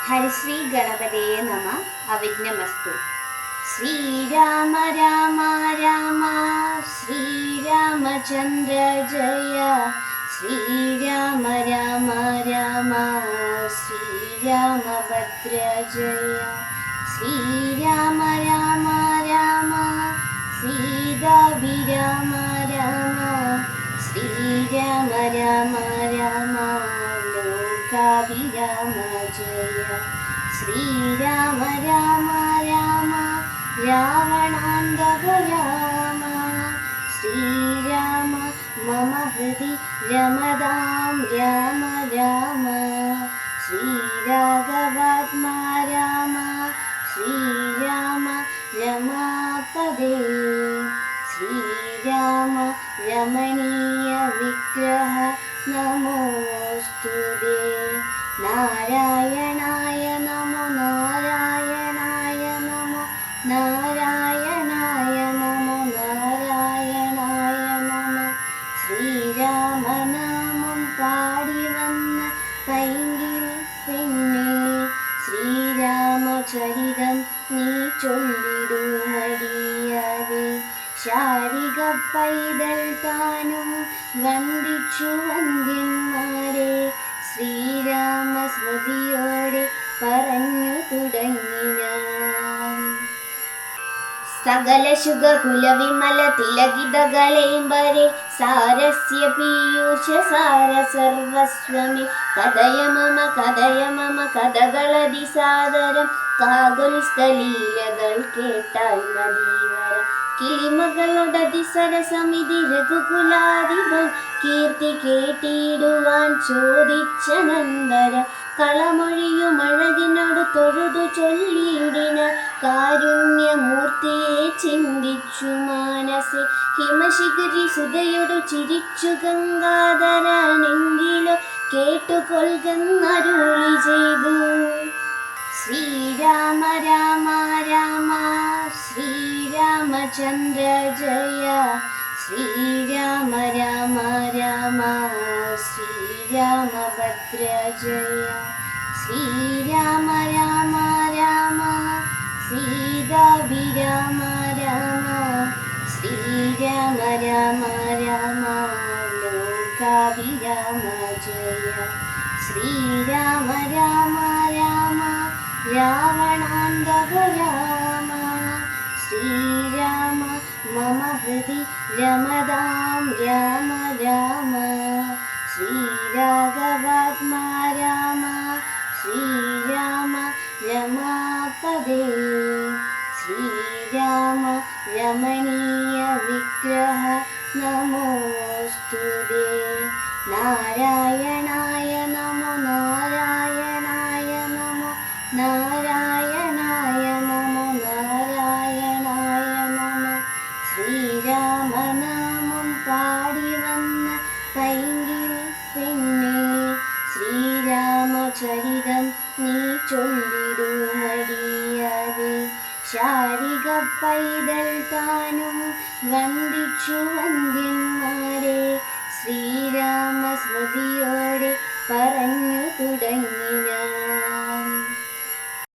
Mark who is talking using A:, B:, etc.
A: ഹരിശ്രീ ഗണപതയെ നമ. അവിഘ്നമസ്തു. ശ്രീരാമ രാമ രാമ ശ്രീരാമചന്ദ്ര ജയ. ശ്രീരാമ രാമ രാമ ശ്രീരാമഭദ്ര ജയ. ശ്രീരാമ രാമ രാമ സീതാഭിരാമ രാമ. ശ്രീരാമ രാമ രാമ ലോകാഭിരാമ ജയ. ശ്രീരാമ രാമ രാമ രാവണാന്തക രാമ. ശ്രീരാമ മമ ഹൃദി രമതാം രാമ രാമ. ശ്രീരാഘവാത്മാ രാമ ശ്രീരാമ രമാപദേ. ശ്രീരാമ രമണീയ വിഗ്രഹ നമോസ്തുതേ. നാരായണായ നമോ നാരായണായ നമോ നാരായണായ നമോ നാരായണായ നമോ. ശ്രീരാമനാമം പാടി വന്ന പൈങ്കിൾ പെണ്ണേ, ശ്രീരാമചരിതം നീ ചൊല്ലിടുമടിയാതെ. ശാരിക പൈതൽ താനും വന്ദിച്ചു വന്ദ്യന്മാരെ, ശ്രീരാമ സ്മൃതിയോടെ പറഞ്ഞു തുടങ്ങി ഞാൻ. സകല ശുഗകുല വിമല തിലകിതകളേംബരെ, സാരസ്യ പീയൂഷ സാര സർവസ്വമേ. കഥയ മമ കഥകളതിസാദരം, കാകുൽസ്ഥലീലകൾ കേട്ടാൽ മതീവരം. കിളിമകളൊടതിസരസമിതി രഘുകുലാധിപൻ, കീർത്തി കേട്ടിടുവാൻ ചോദിച്ച നന്ദര. കളമൊഴിയുമഴകിനോട് തൊഴുതു ചൊല്ലിയിടിന, കാരുണ്യമൂർത്തിയെ ചിന്തിച്ചു മാനസെ. ഹിമശിഖരി സുതയോടു ചിരിച്ചു ഗംഗാധരനെങ്കിലോ, കേട്ടുകൊൽകന്നരുളി ചെയ്തു. ശ്രീരാമ രാമ രാമ ശ്രീരാമചന്ദ്ര ജയ. ശ്രീരാമ രാമ രാമ ശ്രീരാമഭദ്ര ജയ. ശ്രീരാമ രാമ രാമ സീതാഭിരാമ രാമ. ശ്രീരാമ രാമ രാമ ലോകാഭിരാമ ജയ. ശ്രീരാമ രാമ രാമ രാവണാന്തക രാമ. ശ്രീരാമ മമ ഹൃദി രമതാം രാമ രാമ. ശ്രീരാഘവാത്മാ രാമ ശ്രീരാമ രമാപദേ. ശ്രീരാമ രമണീയ വിഗ്രഹ നമോസ്തുതേ. നാരായണായ നമോ നാരായണായ നമോ നാരായണായ നമോ നാരായണായ നമോ. ശ്രീരാമനാമം പാടി വന്ന പൈങ്കിൾ പെണ്ണേ, ശ്രീരാമചരിതം നീ ചൊല്ലിടുമടിയാതെ. ശാരിക പൈതൽ താനും വന്ദിച്ചു വന്ദ്യന്മാരെ, ശ്രീരാമ സ്മൃതി